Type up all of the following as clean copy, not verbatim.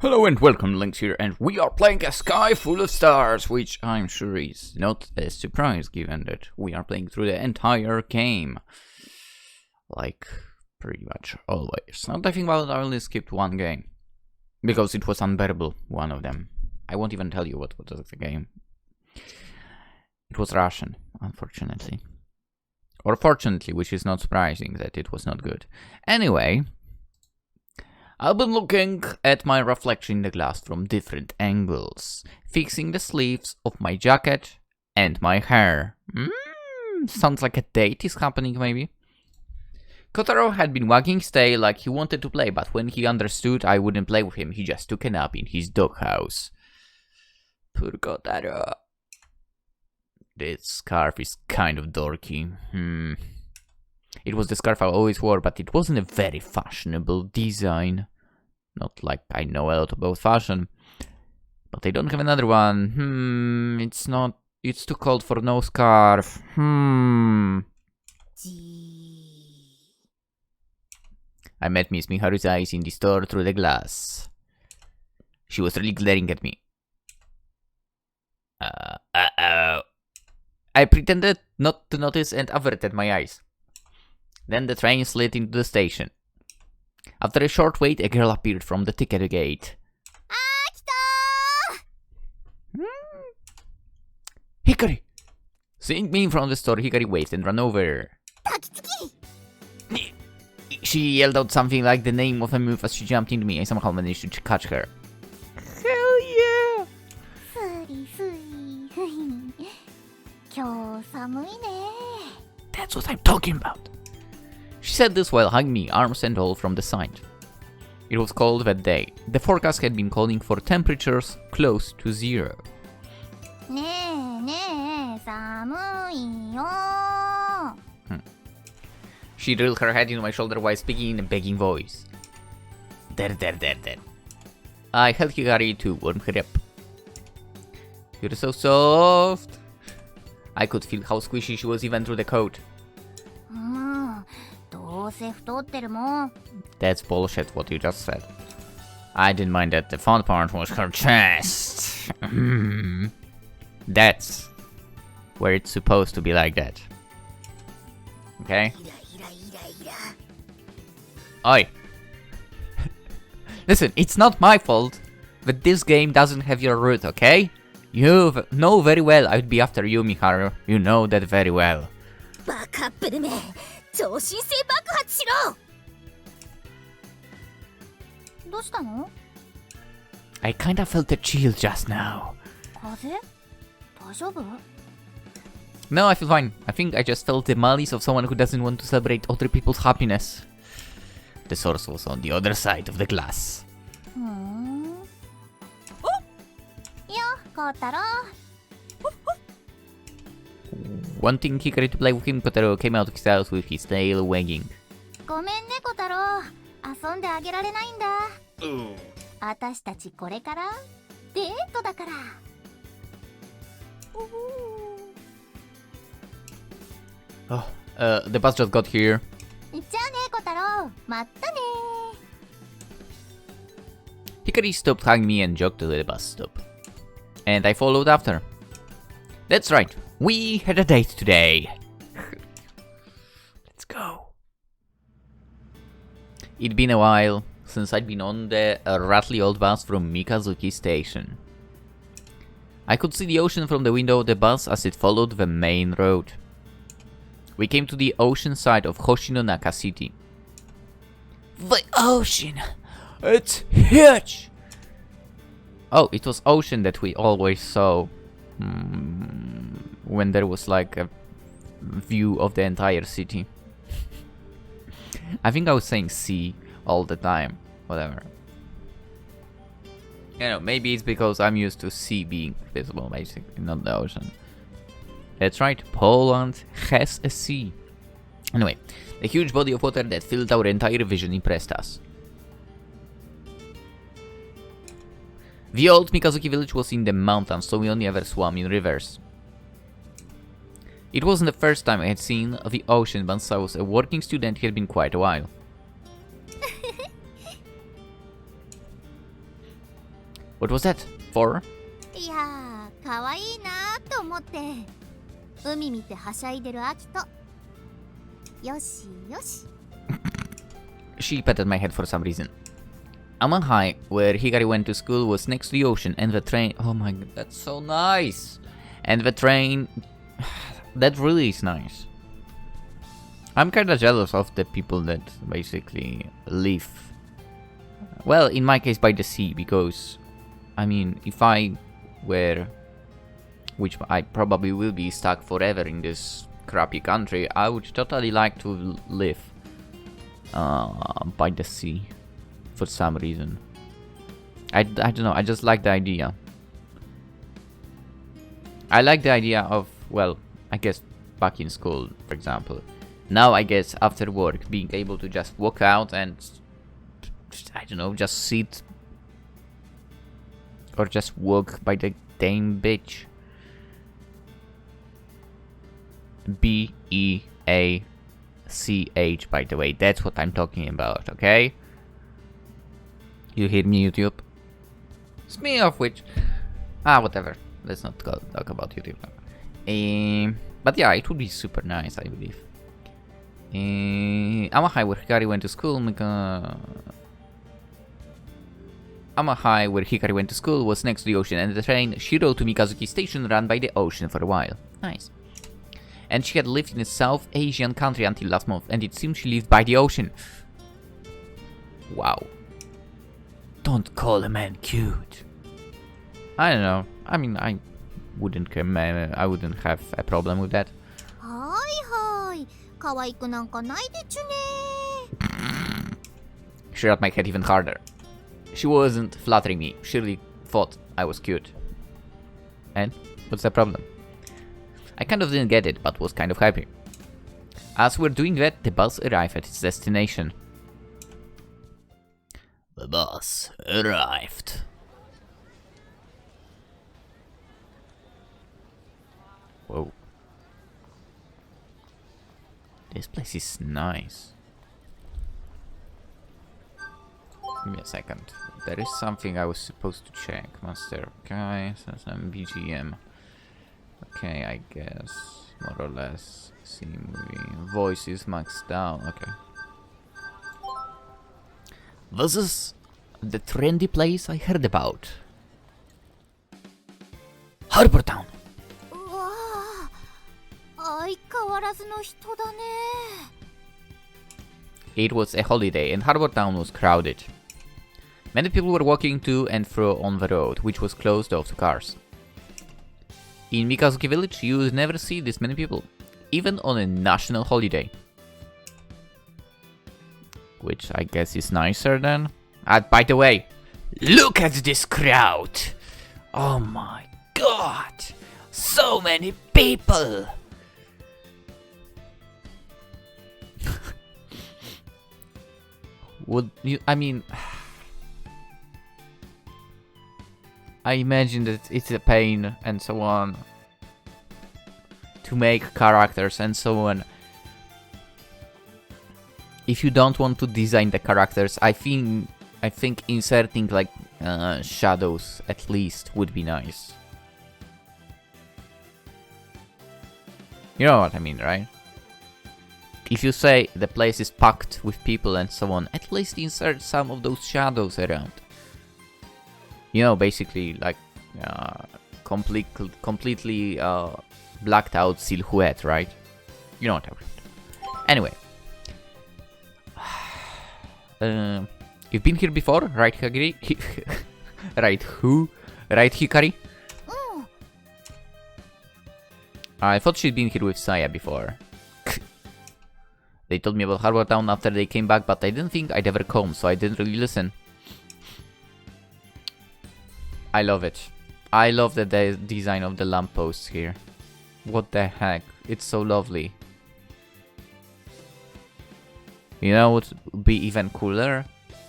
Hello and welcome, Lynx here, and we are playing a sky full of stars, which I'm sure is not a surprise given that we are playing through the entire game. Like, pretty much always. Now that I think about it, I only skipped one game. Because it was unbearable, one of them. I won't even tell you what was the game. It was Russian, unfortunately. Or fortunately, which is not surprising that it was not good. Anyway, I've been looking at my reflection in the glass from different angles, fixing the sleeves of my jacket and my hair. Sounds like a date is happening, maybe. Kotaro had been wagging his tail like he wanted to play, but when he understood I wouldn't play with him, he just took a nap in his doghouse. Poor Kotaro. This scarf is kind of dorky. It was the scarf I always wore, but it wasn't a very fashionable design. Not like I know a lot about fashion. But I don't have another one. It's too cold for no scarf. I met Miss Miharu's eyes in the store through the glass. She was really glaring at me. I pretended not to notice and averted my eyes. Then the train slid into the station. After a short wait, a girl appeared from the ticket gate. Hikari! Seeing me from the store, Hikari waved and ran over. She yelled out something like the name of a move as she jumped into me. I somehow managed to catch her. Hell yeah! That's what I'm talking about. She said this while hugging me, arms and all, from the side. It was cold that day. The forecast had been calling for temperatures close to 0. She drilled her head into my shoulder while speaking in a begging voice. There. I held Hikari to warm her up. You're so soft. I could feel how squishy she was even through the coat. That's bullshit what you just said. I didn't mind that. The fun part was her chest. That's where it's supposed to be like that. Okay? Oi. Listen, it's not my fault that this game doesn't have your root, okay? You know very well I'd be after you, Miharu. You know that very well. I kinda felt a chill just now. No, I feel fine. I think I just felt the malice of someone who doesn't want to celebrate other people's happiness. The source was on the other side of the glass. Wanting Hikari to play with him, Kotaro came out of his house with his tail wagging. The bus just got here. Hikari stopped hugging me and jogged to the bus stop. And I followed after. That's right, we had a date today. Let's go. It'd been a while since I'd been on the rattly old bus from Mikazuki Station. I could see the ocean from the window of the bus as it followed the main road. We came to the ocean side of Hoshinonaka City. The ocean! It's huge! Oh, it was ocean that we always saw when there was like a view of the entire city. I think I was saying sea all the time. Whatever. You know, maybe it's because I'm used to sea being visible, basically, not the ocean. That's right, Poland has a sea. Anyway, the huge body of water that filled our entire vision impressed us. The old Mikazuki village was in the mountains, so we only ever swam in rivers. It wasn't the first time I had seen the ocean, but since I was a working student, it had been quite a while. What was that for? いやー、かわいいなーと思って。海見てはしゃいでる秋と。よしよし。She patted my head for some reason. Aman High, where Hikari went to school, was next to the ocean, and the train. Oh my god, that's so nice! And the train. That really is nice. I'm kinda jealous of the people that basically live. Well, in my case, by the sea, because. I mean, if I were. Which I probably will be stuck forever in this crappy country, I would totally like to live by the sea for some reason. I don't know, I just like the idea. I like the idea of, well, I guess back in school, for example. Now I guess after work, being able to just walk out and, I don't know, just sit or just walk by the damn beach. Beach, by the way, that's what I'm talking about, okay? You hear me, YouTube? Speaking of which, whatever. Let's not talk about YouTube now. But yeah, it would be super nice, I believe. Amahai, where Hikari went to school, Amahai, where Hikari went to school, was next to the ocean, and the train she rode to Mikazuki Station ran by the ocean for a while. Nice. And she had lived in a South Asian country until last month, and it seemed she lived by the ocean. Wow. Don't call a man cute. I don't know. I mean, I wouldn't have a problem with that. Hi. 可愛くなんかないでちゅね。 She rubbed my head even harder. She wasn't flattering me. She really thought I was cute. And what's the problem? I kind of didn't get it, but was kind of happy. As we're doing that, the bus arrived at its destination. The bus arrived. Whoa. This place is nice. Give me a second. There is something I was supposed to check. Master Kai, some BGM. Okay, I guess. More or less. See movie. Voice is maxed down. Okay. This is the trendy place I heard about. Harbor Town! うわあ、相変わらずの人だね。 It was a holiday and Harbor Town was crowded. Many people were walking to and fro on the road, which was closed off to cars. In Mikazuki village, you would never see this many people, even on a national holiday. Which I guess is nicer then. By the way, look at this crowd! Oh my god! So many people! Would you, I mean... I imagine that it's a pain and so on to make characters and so on. If you don't want to design the characters, I think inserting like shadows at least would be nice. You know what I mean, right? If you say the place is packed with people and so on, at least insert some of those shadows around. You know, basically like completely blacked out silhouette, right? You know what I mean. Anyway. You've been here before, right, Hikari? Right, who? Right, Hikari? I thought she'd been here with Saya before. They told me about Harbor Town after they came back, but I didn't think I'd ever come, so I didn't really listen. I love it. I love the design of the lampposts here. What the heck? It's so lovely. You know what would be even cooler?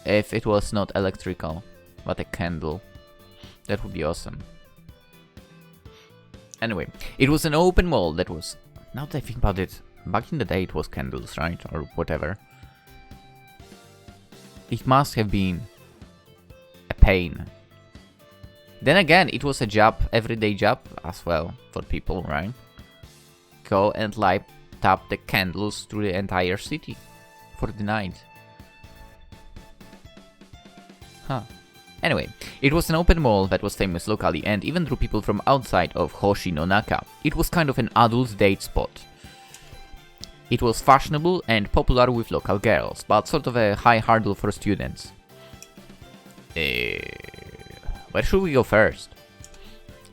If it was not electrical, but a candle. That would be awesome. Anyway, it was an open wall that was... Now that I think about it, back in the day it was candles, right? Or whatever. It must have been a pain Then again, it was a job, everyday job as well for people, right? Go and light up the candles through the entire city for the night. Huh. Anyway, it was an open mall that was famous locally and even drew people from outside of Hoshinonaka. It was kind of an adult date spot. It was fashionable and popular with local girls, but sort of a high hurdle for students. Where should we go first?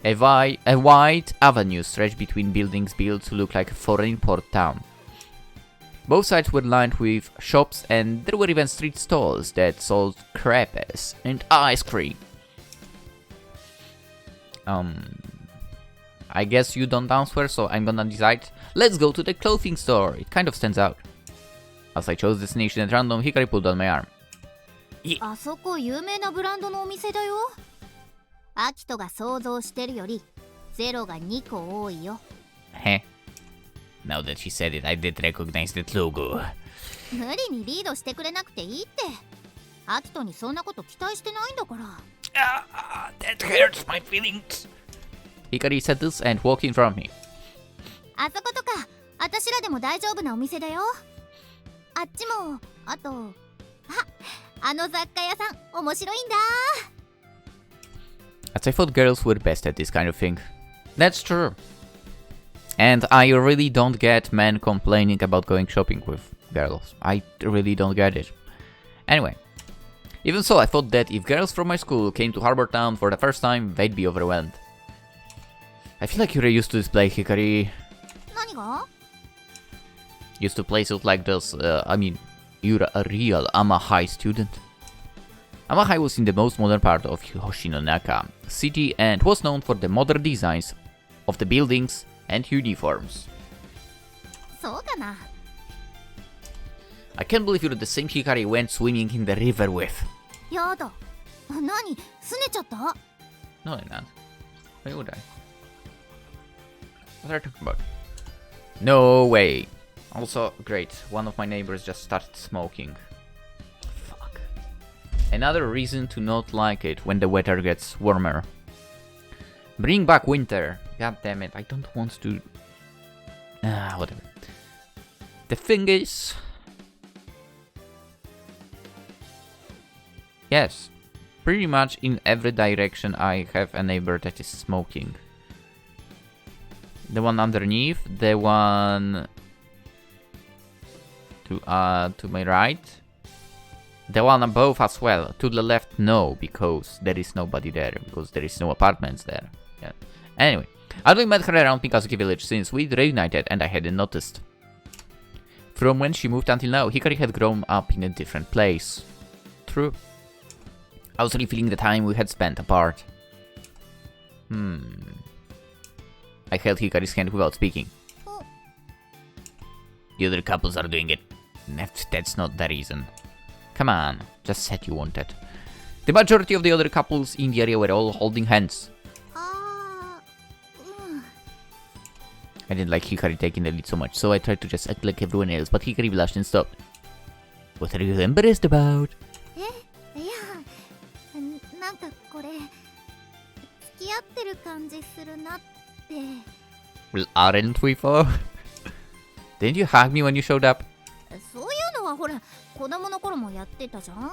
A wide avenue stretched between buildings built to look like a foreign port town. Both sides were lined with shops and there were even street stalls that sold crepes and ice cream. I guess you don't answer, so I'm gonna decide. Let's go to the clothing store. It kind of stands out. As I chose destination at random, Hikari pulled on my arm. あそこ有名なブランドのお店だよ。アキトが想像してるよりゼロが2個多いよ。Heh. Now that she said it, I did recognize that logo. 無理にリードしてくれなくていいって。アキトにそんなこと期待してないんだから。That hurts my feelings. Hikari said this and walked in front of me. あそことか、あたしらでも大丈夫なお店だよ。あっちも、あと、あの雑貨屋さん、面白いんだ。As I thought girls were best at this kind of thing. That's true. And I really don't get men complaining about going shopping with girls. I really don't get it. Anyway. Even so, I thought that if girls from my school came to Harbor Town for the first time, they'd be overwhelmed. I feel like you're used to this place, Hikari. 何が? Used to places like this, I mean, you're a real Amahai student. Amahai was in the most modern part of Hoshinonaka city and was known for the modern designs of the buildings and uniforms. そうかな. I can't believe you're the same Hikari went swimming in the river with. やだ. 何? すねちゃった? No, I'm not. Why would I? What are you talking about? No way. Also, great. One of my neighbors just started smoking. Fuck. Another reason to not like it when the weather gets warmer. Bring back winter. God damn it. I don't want to... whatever. The thing is... Yes. Pretty much in every direction I have a neighbor that is smoking. The one underneath, the one to my right, the one above as well. To the left, no, because there is nobody there, because there is no apartments there. Yeah. Anyway, I only met her around Mikazuki village since we'd reunited and I hadn't noticed. From when she moved until now, Hikari had grown up in a different place. True. I was really feeling the time we had spent apart. I held Hikari's hand without speaking. The other couples are doing it. That's not the reason. Come on, just said you wanted. The majority of the other couples in the area were all holding hands. I didn't like Hikari taking the lead so much, so I tried to just act like everyone else, but Hikari blushed and stopped. What are you embarrassed about? いや、なんかこれ付き合ってる感じするなって。Well, aren't we for? Didn't you hug me when you showed up? そういうのはほら、子供の頃もやってたじゃん。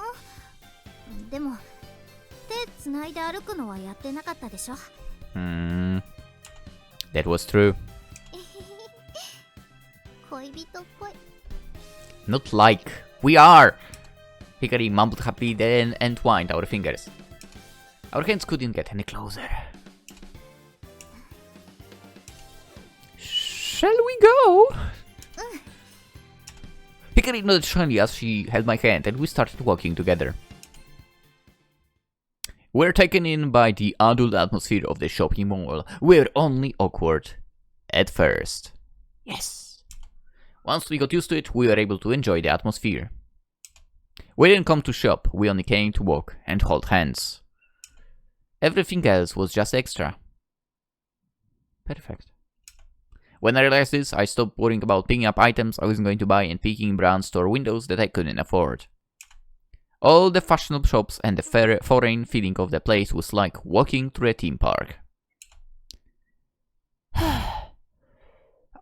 でも、手つないで歩くのはやってなかったでしょ。That was true. 恋人っぽい。Not like. We are! Hikari mumbled happily, then entwined our fingers. Our hands couldn't get any closer. Shall we go? Hikari nodded shyly as she held my hand and we started walking together. We're taken in by the adult atmosphere of the shopping mall. We're only awkward at first. Yes. Once we got used to it, we were able to enjoy the atmosphere. We didn't come to shop, we only came to walk and hold hands. Everything else was just extra. Perfect. When I realized this, I stopped worrying about picking up items I wasn't going to buy and peeking in brown store windows that I couldn't afford. All the fashionable shops and the foreign feeling of the place was like walking through a theme park.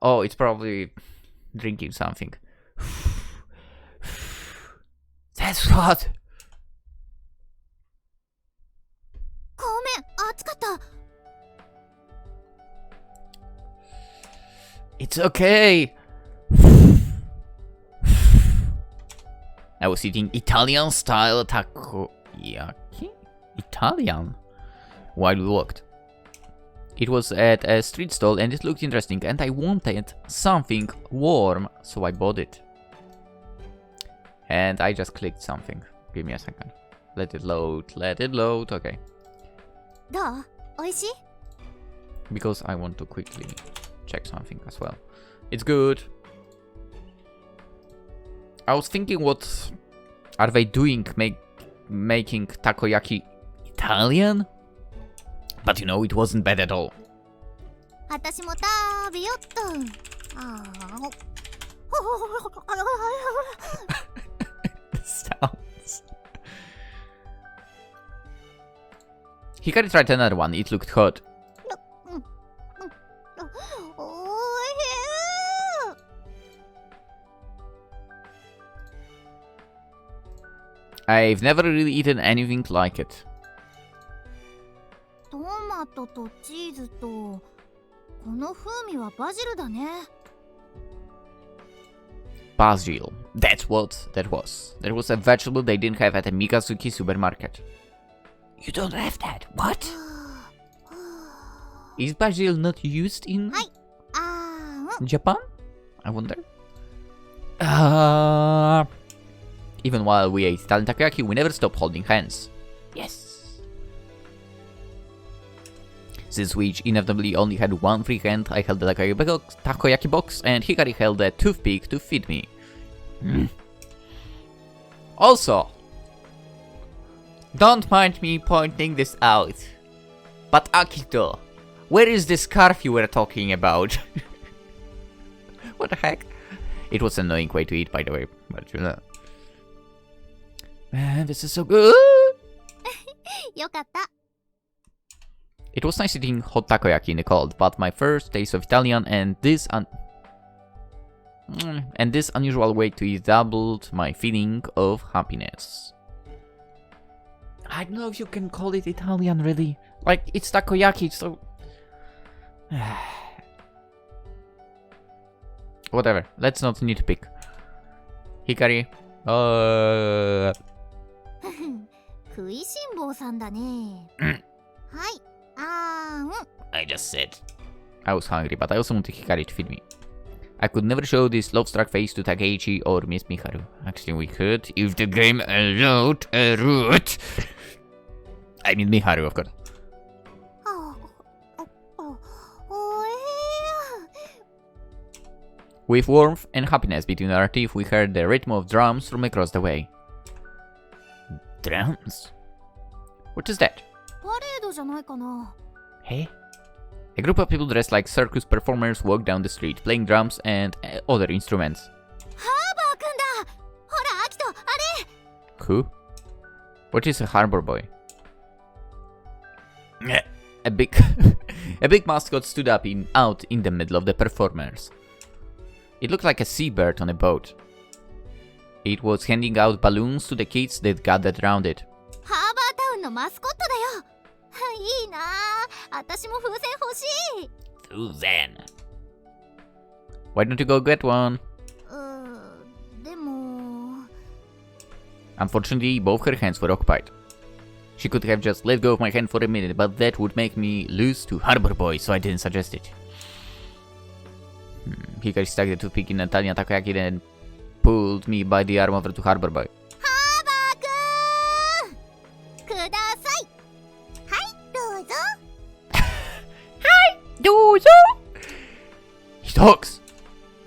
Oh, it's probably drinking something. That's hot. ごめん、暑かった。It's okay. I was eating Italian style takoyaki? Italian? While we walked. It was at a street stall and it looked interesting and I wanted something warm, so I bought it. And I just clicked something. Give me a second. Let it load, okay. どう？おいしい？ Because I want to quickly check something as well. It's good. I was thinking, what are they doing, making takoyaki Italian? But you know, it wasn't bad at all. 私も食べよっと。ああ。Sounds. Hikari tried another one. It looked hot. I've never really eaten anything like it. トマトとチーズとこの風味はバジルだね。Basil. That's what that was. That was a vegetable they didn't have at a Mikazuki supermarket. You don't have that? What? Is basil not used in Japan? I wonder. Even while we ate Italian takoyaki, we never stopped holding hands. Yes. Since we each inevitably only had one free hand, I held the takoyaki box and Hikari held a toothpick to feed me. Also, don't mind me pointing this out, but Akito, where is this scarf you were talking about? What the heck? It was an annoying way to eat, by the way, but you know. Man, this is so good! よかった。 It was nice eating hot takoyaki in the cold, but my first taste of Italian and this unusual way to eat doubled my feeling of happiness. I don't know if you can call it Italian, really. Like, it's takoyaki, so... Whatever, let's not nitpick. Hikari. 食いしん坊さんだね。はい。I just said. I was hungry, but I also wanted Hikari to feed me. I could never show this love-struck face to Takeichi or Miss Miharu. Actually, we could, if the game allowed a route. I mean Miharu, of course. With warmth and happiness between our teeth, we heard the rhythm of drums from across the way. Drums? What is that? パレードじゃないかな。 Hey? A group of people dressed like circus performers walked down the street, playing drums and other instruments. ハーバーくんだ。ほら、アキト、あれ。 Who? What is a harbor boy? A big mascot stood out in the middle of the performers. It looked like a seabird on a boat. It was handing out balloons to the kids that gathered around it. ハーバータウンのマスコットだよ。いいなあ。私も風船欲しい。Susan. Why don't you go get one? でも... Unfortunately, both her hands were occupied. She could have just let go of my hand for a minute, but that would make me lose to Harbor Boy, so I didn't suggest it. Hikari stuck the toothpick in Italian takoyaki and pulled me by the arm over to Harbor Boy. ハーバーくんください。はい、どうぞ。He talks!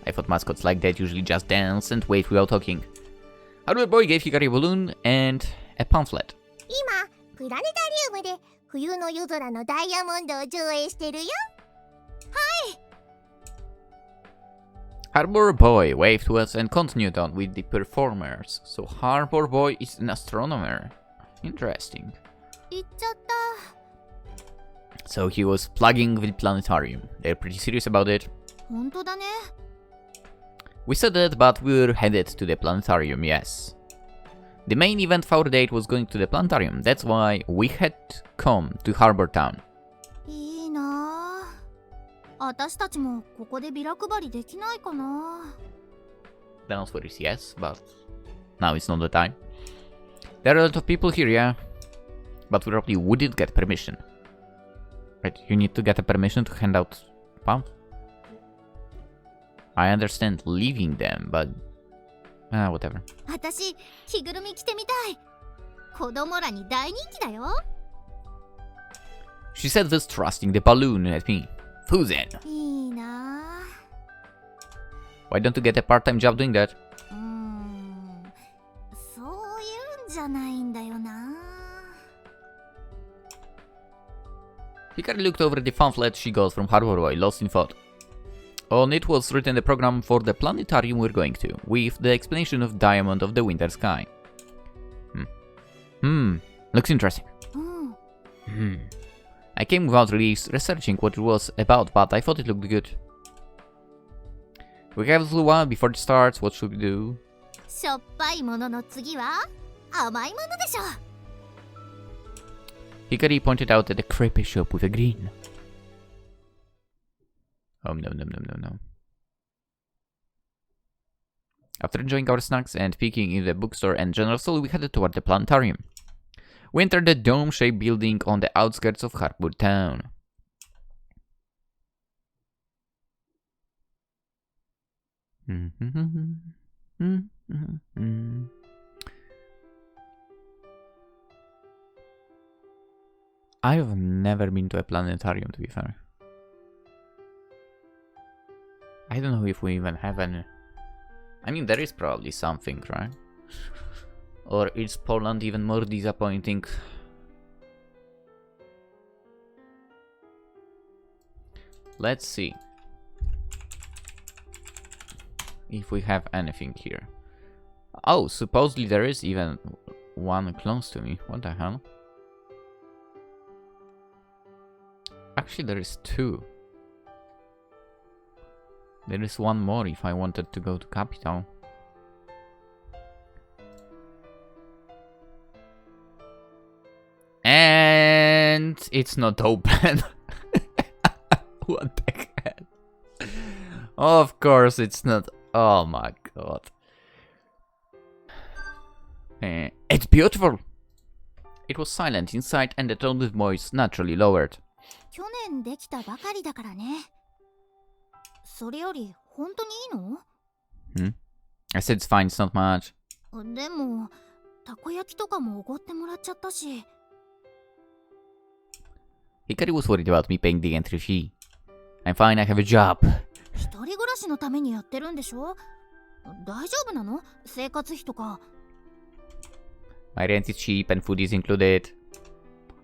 I thought mascots like that usually just dance and wait without talking. Harbor Boy gave Hikari a balloon and a pamphlet. 今、プラネタリウムで冬の夜空のダイヤモンドを上映してるよ。はい。Harbor Boy waved to us and continued on with the performers. So Harbor Boy is an astronomer. Interesting. 行っちゃった。 So he was plugging the planetarium. They're pretty serious about it. 本当だね。 We said that, but we were headed to the planetarium, yes. The main event for our date was going to the planetarium. That's why we had come to Harbor Town. いいなあ。私たちもここでビラ配りできないかな。 The answer is yes, but now it's not the time. There are a lot of people here, yeah. But we probably wouldn't get permission. Right, you need to get a permission to hand out pounds? I understand leaving them, but... whatever. 私、着ぐるみ着てみたい。子供らに大人気だよ。 She said this, thrusting the balloon at me. Fuzen! いいなあ。 Why don't you get a part-time job doing that? そういうんじゃないんだよな。 Hikari looked over the pamphlet she got from Harbor Boy, lost in thought. On it was written the program for the planetarium we're going to, with the explanation of Diamond of the Winter Sky. Looks interesting. うん。 I came without really researching what it was about, but I thought it looked good. We have a little while before it starts. What should we do? しょっぱいものの次は甘いものでしょ。 Hikari pointed out at the creepy shop with a grin. Oh no. After enjoying our snacks and peeking in the bookstore and general store, we headed toward the planetarium. We entered the dome-shaped building on the outskirts of Harbor Town. I've never been to a planetarium, to be fair. I don't know if we even have any. I mean, there is probably something, right? Or is Poland even more disappointing? Let's see if we have anything here. Oh, supposedly there is even one close to me. What the hell? Actually, there is two. There is one more if I wanted to go to capital. And it's not open. What the heck? Of course it's not. Oh my god. It's beautiful. It was silent inside and the tone of voice naturally lowered. 去年できたばかりだからね。それより本当にいいの？ I said it's fine, it's not much. でもたこ焼きとかもおごってもらっちゃったし。 Hikari was worried about me paying the entry fee. I'm fine, I have a job. 一人暮らしのためにやってるんでしょ？大丈夫なの？生活費とか。 My rent is cheap and food is included.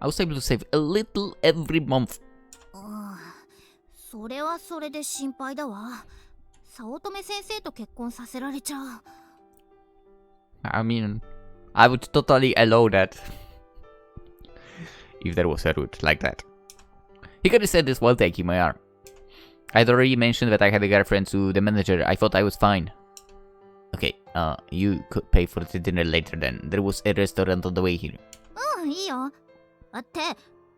I was able to save a little every month. それはそれで心配だわ。早乙女先生と結婚させられちゃう。I mean, I would totally allow that. If there was a route like that. Hikari said this while taking my arm. I'd already mentioned that I had a girlfriend to the manager. I thought I was fine. Okay, you could pay for the dinner later then. There was a restaurant on the way here. いいよ。って、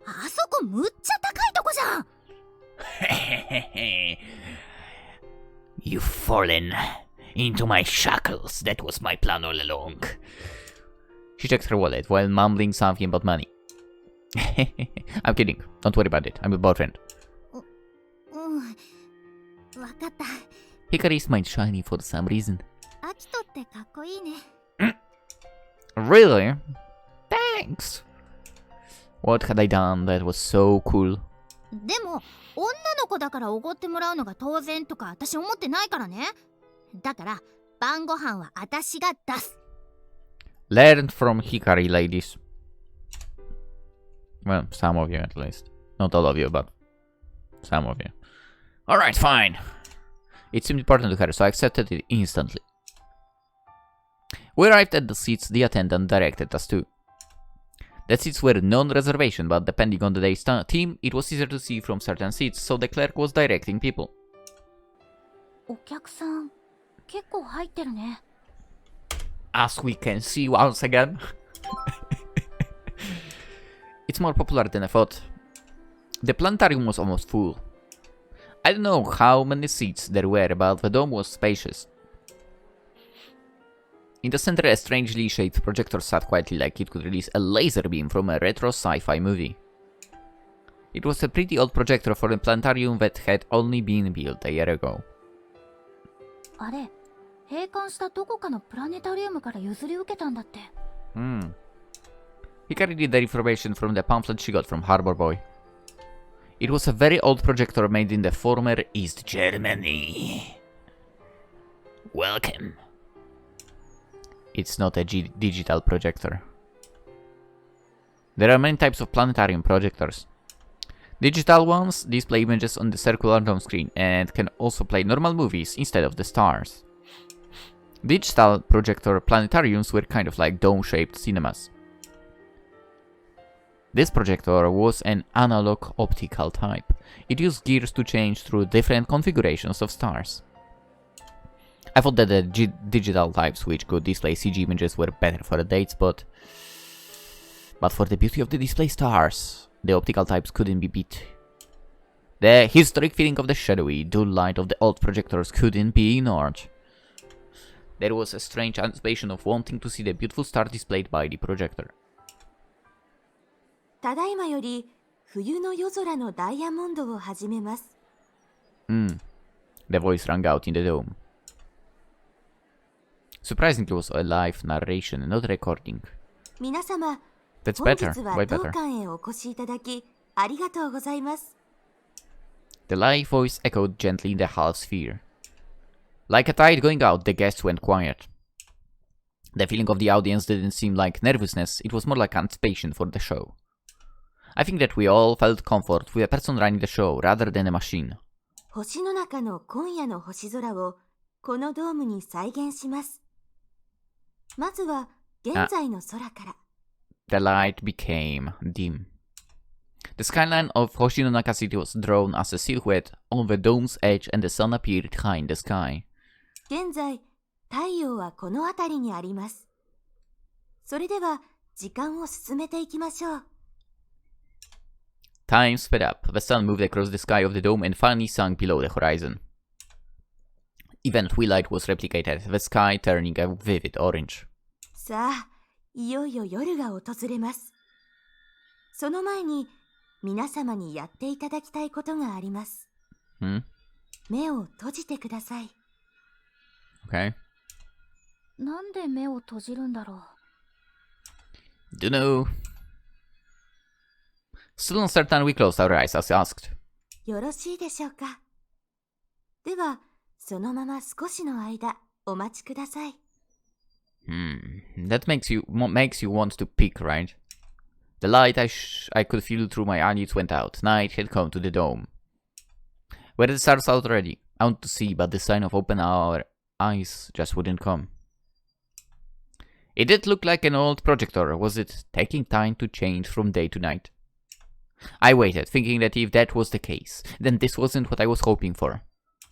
あそこむっちゃ高いとこじゃん。You've fallen into my shackles. That was my plan all along. She checked her wallet while mumbling something about money. I'm kidding. Don't worry about it. I'm your boyfriend. わかった。 Hikari smiled shiny for some reason. アキトってかっこいいね。Really? Thanks. What had I done that was so cool? でも女の子だからおごってもらうのが当然とか私思ってないからね。だから晩ご飯は私が出す。 Learn from Hikari, ladies. Well, some of you at least. Not all of you, but some of you. Alright, fine. It seemed important to her, so I accepted it instantly. We arrived at the seats the attendant directed us to. The seats were non-reservation, but depending on the day's theme, it was easier to see from certain seats, so the clerk was directing people. お客さん、結構入ってるね。As we can see once again. It's more popular than I thought. The planetarium was almost full. I don't know how many seats there were, but the dome was spacious. In the center, a strangely shaped projector sat quietly like it could release a laser beam from a retro sci-fi movie. It was a pretty old projector for a planetarium that had only been built a year ago. あれ、閉館したどこかのプラネタリウムから譲り受けたんだって。Hikari did the information from the pamphlet she got from Harbor Boy. It was a very old projector made in the former East Germany. Welcome. It's not a digital projector. There are many types of planetarium projectors. Digital ones display images on the circular dome screen and can also play normal movies instead of the stars. Digital projector planetariums were kind of like dome-shaped cinemas. This projector was an analog optical type. It used gears to change through different configurations of stars. I thought that the digital types which could display CG images were better for the dates, but for the beauty of the display stars, the optical types couldn't be beat. The historic feeling of the shadowy, dull light of the old projectors couldn't be ignored. There was a strange anticipation of wanting to see the beautiful star displayed by the projector. ただいまより冬の夜空のダイヤモンドを始めます。The voice rang out in the dome. Surprisingly, it was a live narration, not recording. 皆様、 That's 本 better, 日は way 当 better. 館へお越しいただきありがとうございます。 The live voice echoed gently in the half sphere. Like a tide going out, the guests went quiet. The feeling of the audience didn't seem like nervousness, it was more like anticipation for the show. I think that we all felt comfort with a person running the show rather than a machine. 星の中の今夜の星空をこのドームに再現します。まずは現在の空から。The light became dim. The skyline of Hoshinonaka City was drawn as a silhouette on the dome's edge and the sun appeared behind the sky. 現在、太陽はこの辺りにあります。それでは時間を進めていきましょう。Time sped up. The sun moved across the sky of the dome and finally sank below the horizon. Even twilight was replicated, the sky turning a vivid orange. さあ、いよいよ夜が訪れます。その前に、皆様にやっていただきたいことがあります。目を閉じてください。Okay. なんで目を閉じるんだろう。Dunno. Still uncertain, we closed our eyes as asked. よろしいでしょうか。では、そのまま少しの間、お待ちください。That makes you want to peek, right? The light I could feel through my eyelids went out. Night had come to the dome. Were the stars out already? I want to see, but the sign of open our eyes just wouldn't come. It did look like an old projector. Was it taking time to change from day to night? I waited, thinking that if that was the case, then this wasn't what I was hoping for.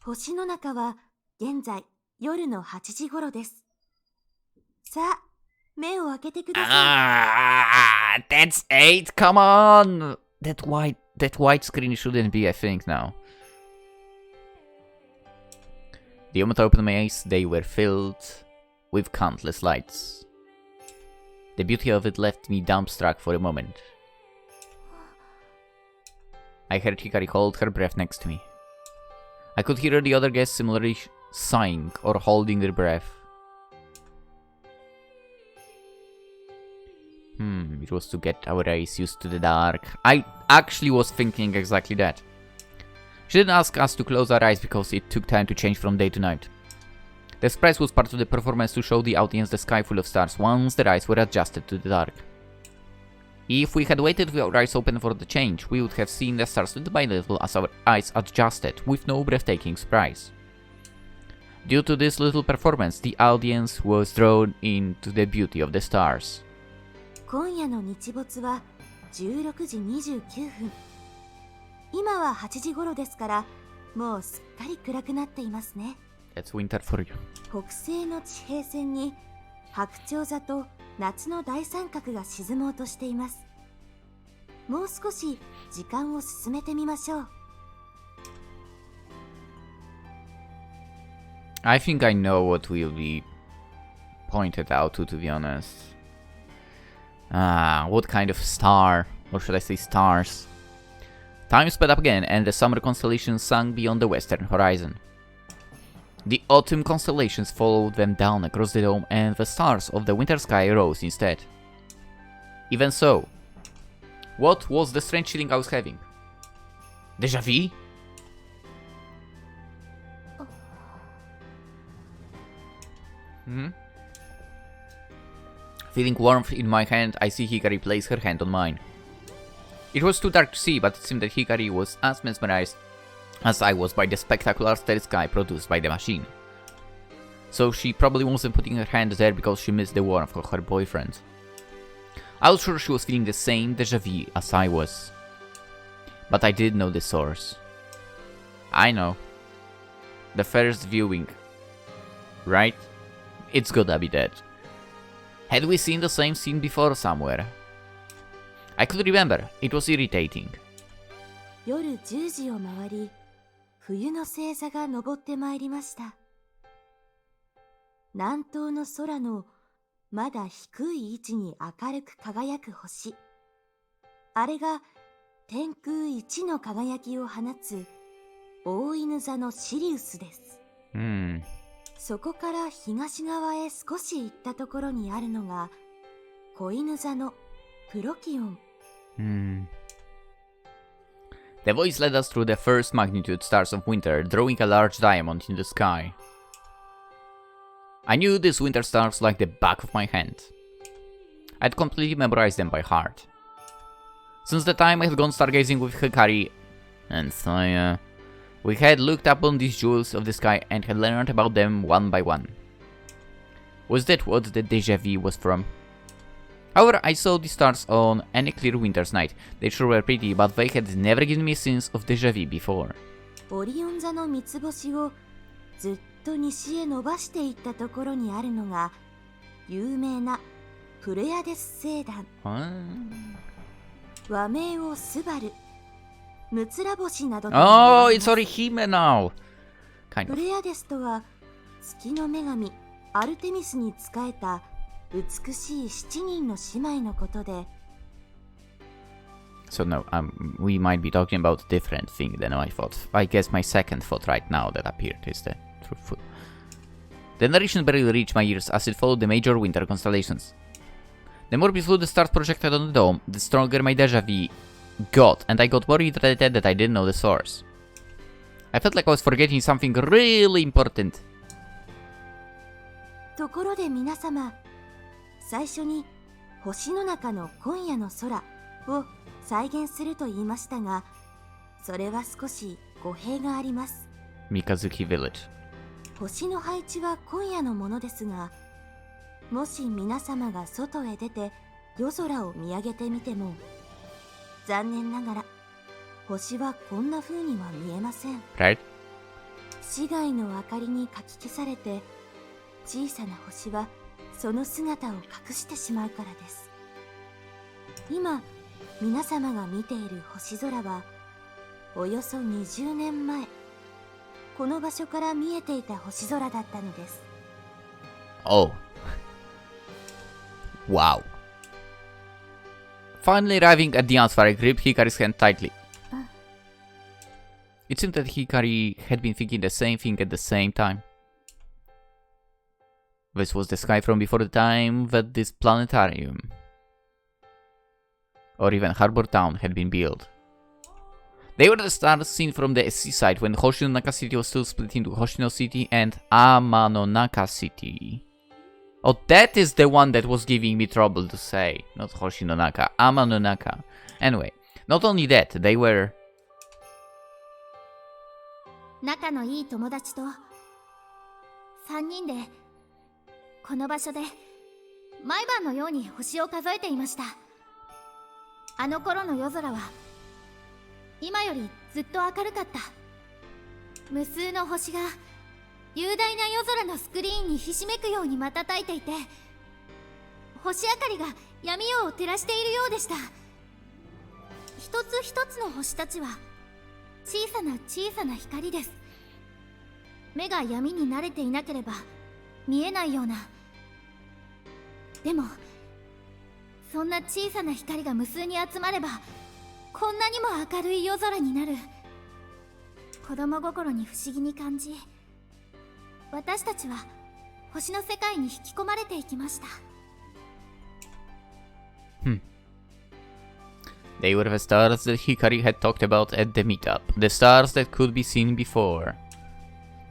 星の中は現在夜の8時頃です。さあ、目を開けてください。That's 8. Come on. That white screen shouldn't be a thing now. The moment I opened my eyes, they were filled with countless lights. The beauty of it left me dumbstruck for a moment. I heard Hikari hold her breath next to me. I could hear the other guests similarly sighing or holding their breath. It was to get our eyes used to the dark. I actually was thinking exactly that. She didn't ask us to close our eyes because it took time to change from day to night. The surprise was part of the performance to show the audience the sky full of stars once their eyes were adjusted to the dark. If we had waited with our eyes open for the change, we would have seen the stars little by little as our eyes adjusted, with no breathtaking surprise. Due to this little performance, the audience was drawn into the beauty of the stars. 今夜の日没は16時29分。今は8時頃ですから、もうすっかり暗くなっていますね。That's winter for you. 北西の地平線に白鳥座と夏の大三角が沈もうとしています。もう少し時間を進めてみましょう。I think I know what will be pointed out to be honest. What kind of star, or should I say stars? Time sped up again, and the summer constellations sank beyond the western horizon. The autumn constellations followed them down across the dome, and the stars of the winter sky rose instead. Even so, what was the strange feeling I was having? Déjà vu? Feeling warmth in my hand, I see Hikari place her hand on mine. It was too dark to see, but it seemed that Hikari was as mesmerized as I was by the spectacular starry sky produced by the machine. So she probably wasn't putting her hand there because she missed the warmth of her boyfriend. I was sure she was feeling the same déjà vu as I was. But I did know the source. I know. The first viewing. Right? It's gotta be that. Had we seen the same scene before somewhere? I could remember. It was irritating. 夜10時を回り、冬の星座が昇ってまいりました。南東の空のまだ低い位置に明るく輝く星。あれが天空一の輝きを放つ大犬座のシリウスです。そこから東側へ少し行ったところにあるのが子犬座のプロキオン。The voice led us through the first magnitude stars of winter, drawing a large diamond in the sky. I knew these winter stars like the back of my hand. I'd completely memorized them by heart. Since the time I had gone stargazing with Hikari and Saya, we had looked upon these jewels of the sky and had learned about them one by one. Was that what the déjà vu was from? However, I saw the stars on any clear winter's night. They sure were pretty, but they had never given me a sense of déjà vu before. オリオン座の三つ星をずっと西へ伸ばしていったところにあるのが有名なプレアデス星団。和名をスバル、ムツラ星などと呼ばれます。Oh, it's Orihime now. Kind of. プレアデスとは月の女神アルテミスに仕えた美しい7人の姉妹のことで。So no, we might be talking about a different thing than I thought. I guess my second thought right now that appeared is the truthful. The narration barely reached my ears as it followed the major winter constellations. The more beautiful the stars projected on the dome, the stronger my déjà vu got, and I got more irritated that I didn't know the source. I felt like I was forgetting something really important. ところで皆様、最初に星の中の今夜の空を再現すると言いましたが、それは少し語弊があります。Mikazuki Village. 星の配置は今夜のものですが、もし皆様が外へ出て夜空を見上げてみても、残念ながら星はこんな風には見えません。Right? 市街の明かりにかき消されて、小さな星はその姿を隠してしまうからです。今皆様が見ている星空はおよそ20年前、この場所から見えていた星空だったのです。Oh. Wow. Finally arriving at the answer, I gripped Hikari's hand tightly. It seemed that Hikari had been thinking the same thing at the same time. This was the sky from before the time that this planetarium, or even Harbor Town, had been built. They were the stars seen from the seaside when Hoshinonaka City was still split into Hoshino City and Amanonaka City. Oh, that is the one that was giving me trouble to say. Not Hoshinonaka, Amanonaka. Anyway, not only that, they were... 仲のいい友達と3人でこの場所で毎晩のように星を数えていました。あの頃の夜空は今よりずっと明るかった。無数の星が雄大な夜空のスクリーンにひしめくように瞬いていて、星明かりが闇夜を照らしているようでした。一つ一つの星たちは小さな小さな光です。目が闇に慣れていなければ見えないような。でもそんな小さな光が無数に集まればこんなにも明るい夜空になる。子供心に不思議に感じ、私たちは星の世界に引き込まれていきました。They were the stars that Hikari had talked about at the meetup, the stars that could be seen before.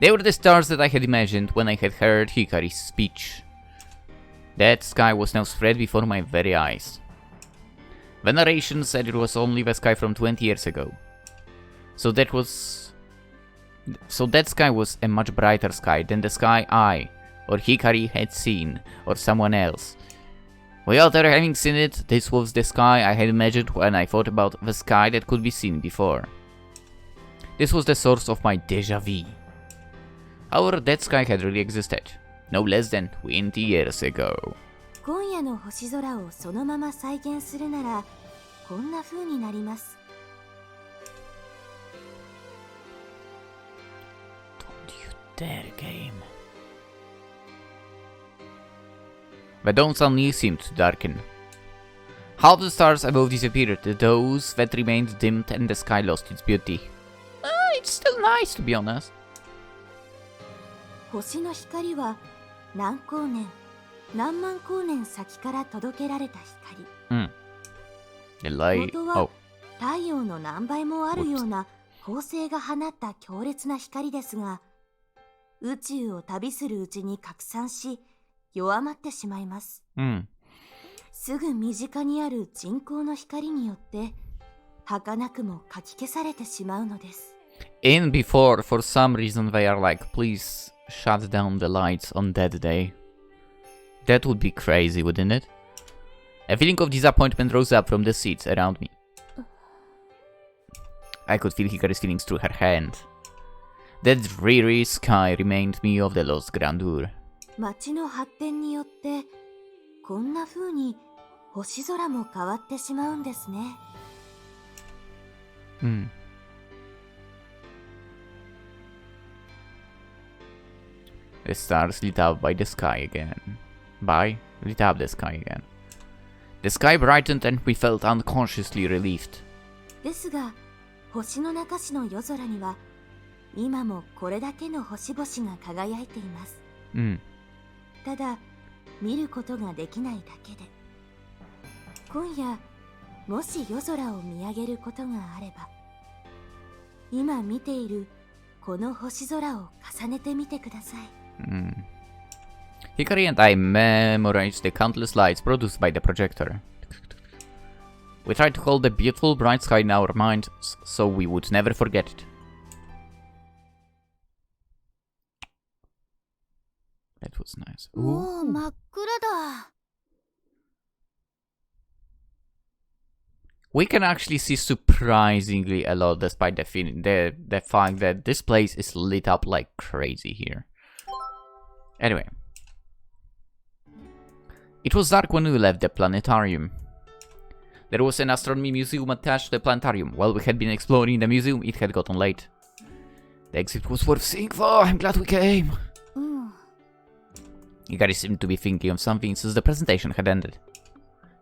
They were the stars that I had imagined when I had heard Hikari's speech. That sky was now spread before my very eyes. The narration said it was only the sky from 20 years ago. So that sky was a much brighter sky than the sky I, or Hikari, had seen, or someone else. Without ever having seen it, this was the sky I had imagined when I thought about the sky that could be seen before. This was the source of my déjà vu. However, that sky had really existed, no less than 20 years ago. 今夜の星空をそのまま再現するなら、こんな風になります。Don't you dare, game. The dawn suddenly seemed to darken. Half the stars above disappeared, those that remained dimmed and the sky lost its beauty. It's still nice, to be honest. 星の光は何光年、何万光年先から届けられた光。The light. 元は太陽の何倍もあるような恒星が放った強烈な光ですが、宇宙を旅するうちに拡散し、弱まってしまいます。すぐ身近にある人工の光によって儚くもかき消されてしまうのです。In before, for some reason they are like, please shut down the lights on that day. That would be crazy, wouldn't it? A feeling of disappointment rose up from the seats around me. I could feel Hikari's feelings through her hand. That dreary sky reminded me of the lost grandeur. 街の発展によってこんな風に星空も変わってしまうんですね。The stars lit up by the sky again. Lit up the sky again. The sky brightened and we felt unconsciously relieved. ですが、星の中市の夜空には今もこれだけの星々が輝いています。ただ見ることができないだけで、今夜もし夜空を見上げることがあれば、今見ているこの星空を重ねてみてください。Hikari and I memorized the countless lights produced by the projector. We tried to hold the beautiful bright sky in our minds so we would never forget it. That was nice. もう真っ暗だ。We can actually see surprisingly a lot despite the fact that this place is lit up like crazy here. Anyway. It was dark when we left the planetarium. There was an astronomy museum attached to the planetarium. While we had been exploring the museum, it had gotten late. The exit was worth seeing for. I'm glad we came. Hikari seemed to be thinking of something since the presentation had ended.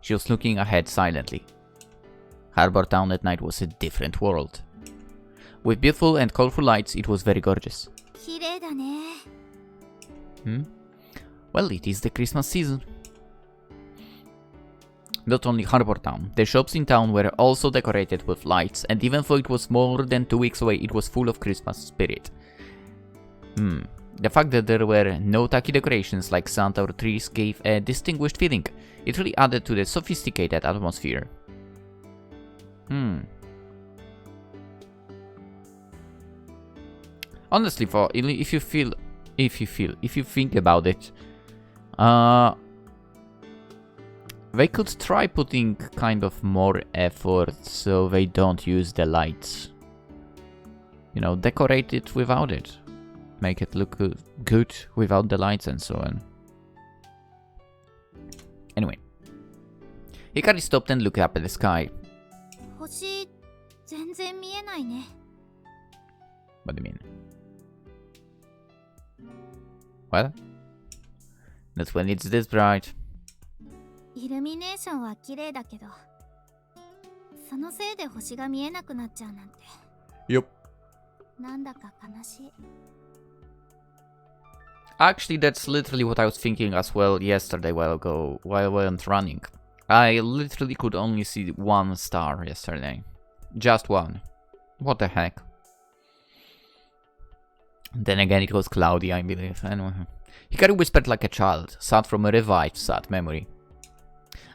She was looking ahead silently. Harbor Town at night was a different world. With beautiful and colorful lights, it was very gorgeous. 綺麗だね。Well, it is the Christmas season. Not only Harbor Town, the shops in town were also decorated with lights, and even though it was more than 2 weeks away, it was full of Christmas spirit. The fact that there were no tacky decorations like Santa or trees gave a distinguished feeling. It really added to the sophisticated atmosphere. Honestly, if you feel if you think about it. They could try putting kind of more effort so they don't use the lights. You know, decorate it without it. Make it look good without the lights and so on. Anyway. Hikari stopped and looked up at the sky. 星全然見えないね。 What do you mean? What? Not when it's this bright. イルミネーションは綺麗だけど、そのせいで星が見えなくなっちゃうなんて。Yup. なんだか悲しい。 Actually, that's literally what I was thinking as well yesterday while I went running. I literally could only see one star yesterday. Just one. What the heck? Then again, it was cloudy, I believe. Anyway. Hikari whispered like a child, sad from a revived sad memory.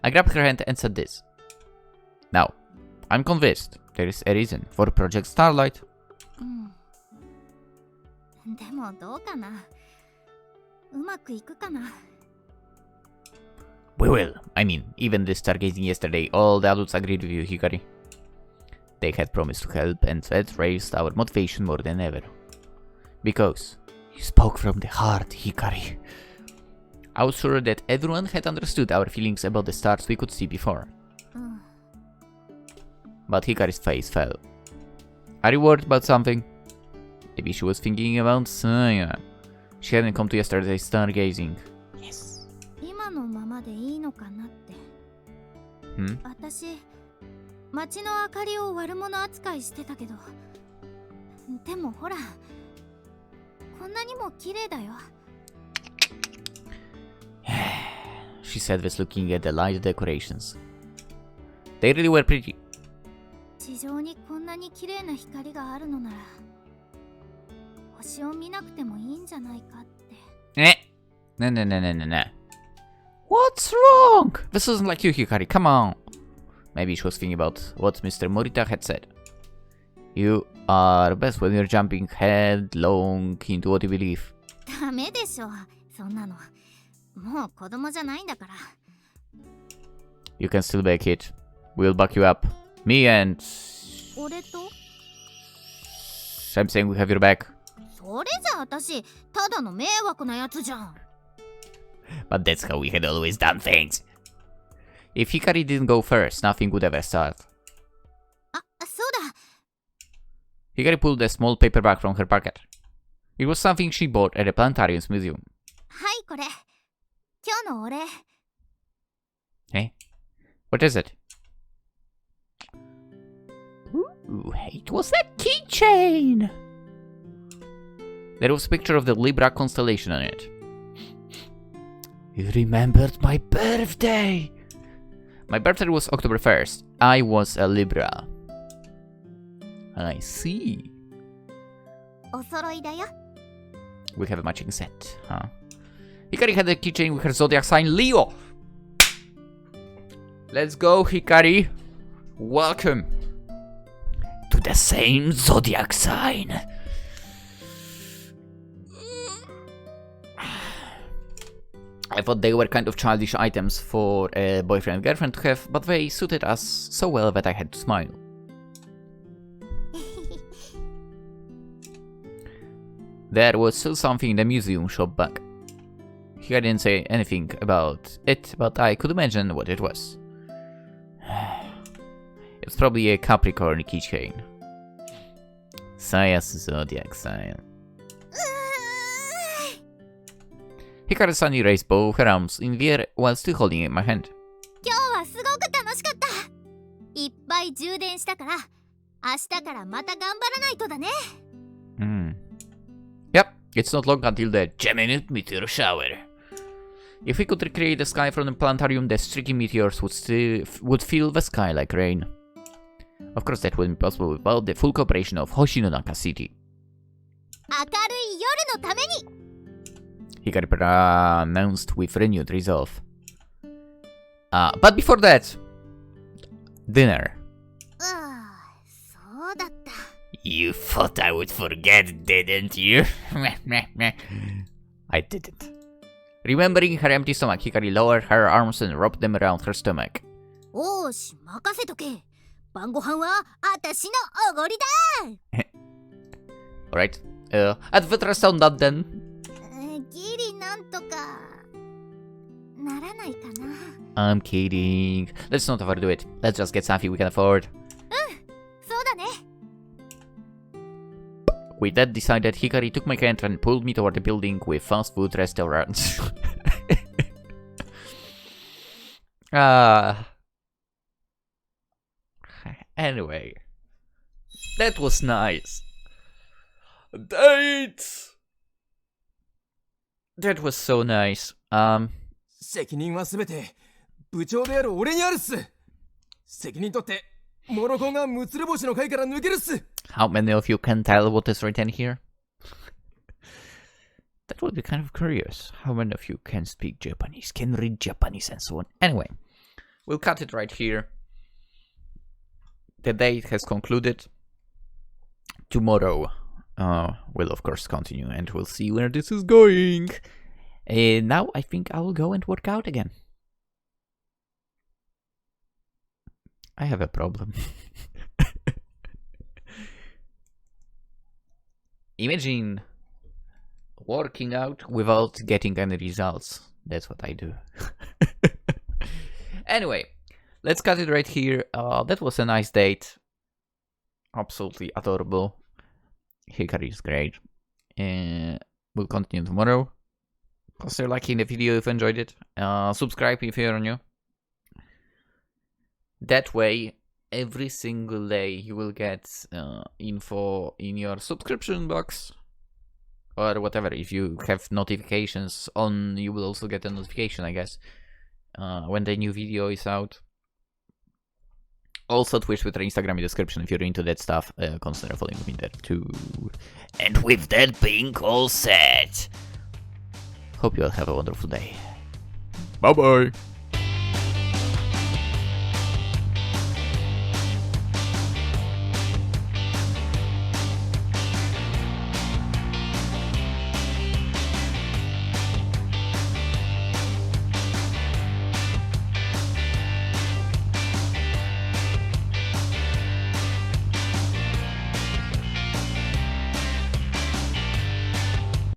I grabbed her hand and said this. Now, I'm convinced there is a reason for Project Starlight. でもどうかな。うまくいくかな。 We will. I mean, even the stargazing yesterday, all the adults agreed with you, Hikari. They had promised to help, and that raised our motivation more than ever. Because you spoke from the heart, Hikari. I was sure that everyone had understood our feelings about the stars we could see before. But Hikari's face fell. Are you worried about something? Maybe she was thinking about Saya. She hadn't come to yesterday's stargazing. Yes. 今のままでいいのかなって。私、街の明かりを悪者扱いしてたけど、でもほら、こんなにも綺麗だよ。She said this looking at the light decorations. They really were pretty. 地上にこんなに綺麗な光があるのなら、星を見なくてもいいんじゃないかって。No. What's wrong? This isn't like you, Hikari. Come on. Maybe she was thinking about what Mr. Morita had said. You are best when you're jumping headlong into what you believe. ダメでしょ、そんなの。もう子供じゃないんだから。You can still be a kid. We'll back you up. Me and... 俺と I'm saying we have your back. それじゃ私、ただの迷惑なやつじゃん。But that's how we had always done things. If Hikari didn't go first, nothing would ever start. あ、そうだ。Hikari pulled a small paper bag from her pocket. It was something she bought at the planetarium's museum. はい、これ。今日のお礼。Hey? What is it? Ooh, it was a keychain! There was a picture of the Libra constellation on it. You remembered my birthday! My birthday was October 1st. I was a Libra. I see. お揃いだよ。We have a matching set, huh? Hikari had a keychain with her zodiac sign Leo! Let's go, Hikari! Welcome to the same zodiac sign! I thought they were kind of childish items for a boyfriend and girlfriend to have, but they suited us so well that I had to smile. There was still something in the museum shop back. He didn't say anything about it, but I could imagine what it was. It's probably a Capricorn keychain. Saya's zodiac sign. Hikari suddenly raised both her arms in the air while still holding my hand. 今日はすごく楽しかった。いっぱい充電したから、明日からまた頑張らないとだね。Yep, it's not long until the Gemini meteor shower. If we could recreate the sky from the planetarium, the streaky meteors would fill the sky like rain. Of course, that wouldn't be possible without the full cooperation of Hoshinonaka City. 明るい夜のために。Hikari announced with renewed resolve. But before that, dinner. そうだった。You thought I would forget, didn't you? I didn't. Remembering her empty stomach, Hikari lowered her arms and wrapped them around her stomach. おーし、任せとけ。晩ご飯はあたしのおごりだ。Alright. Adventurous on that then. ギリなんとかならないかな。I'm kidding. Let's not overdo it. Let's just get something we can afford. そうだね。With that decided, Hikari took my hand and pulled me toward the building with fast food restaurants. Anyway. That was nice. Date! That was so nice. 責任はすべて部長である俺にあるっす。責任取ってモロコがむつれ星の会から抜けるっす。 How many of you can tell what is written here? That would be kind of curious. How many of you can speak Japanese, can read Japanese and so on? Anyway, we'll cut it right here. The date has concluded. Tomorrow we'll of course continue and we'll see where this is going. Now I think I'll go and work out again. I have a problem. Imagine working out without getting any results. That's what I do. Anyway, let's cut it right here. That was a nice date. Absolutely adorable. Hikari is great. We'll continue tomorrow. Consider liking the video if you enjoyed it. Subscribe if you're new. That way, every single day you will get info in your subscription box. Or whatever. If you have notifications on, you will also get a notification, I guess, when the new video is out. Also Twitch, Twitter, Instagram in the description if you're into that stuff. Consider following me there too. And with that being all said, hope you all have a wonderful day. Bye bye.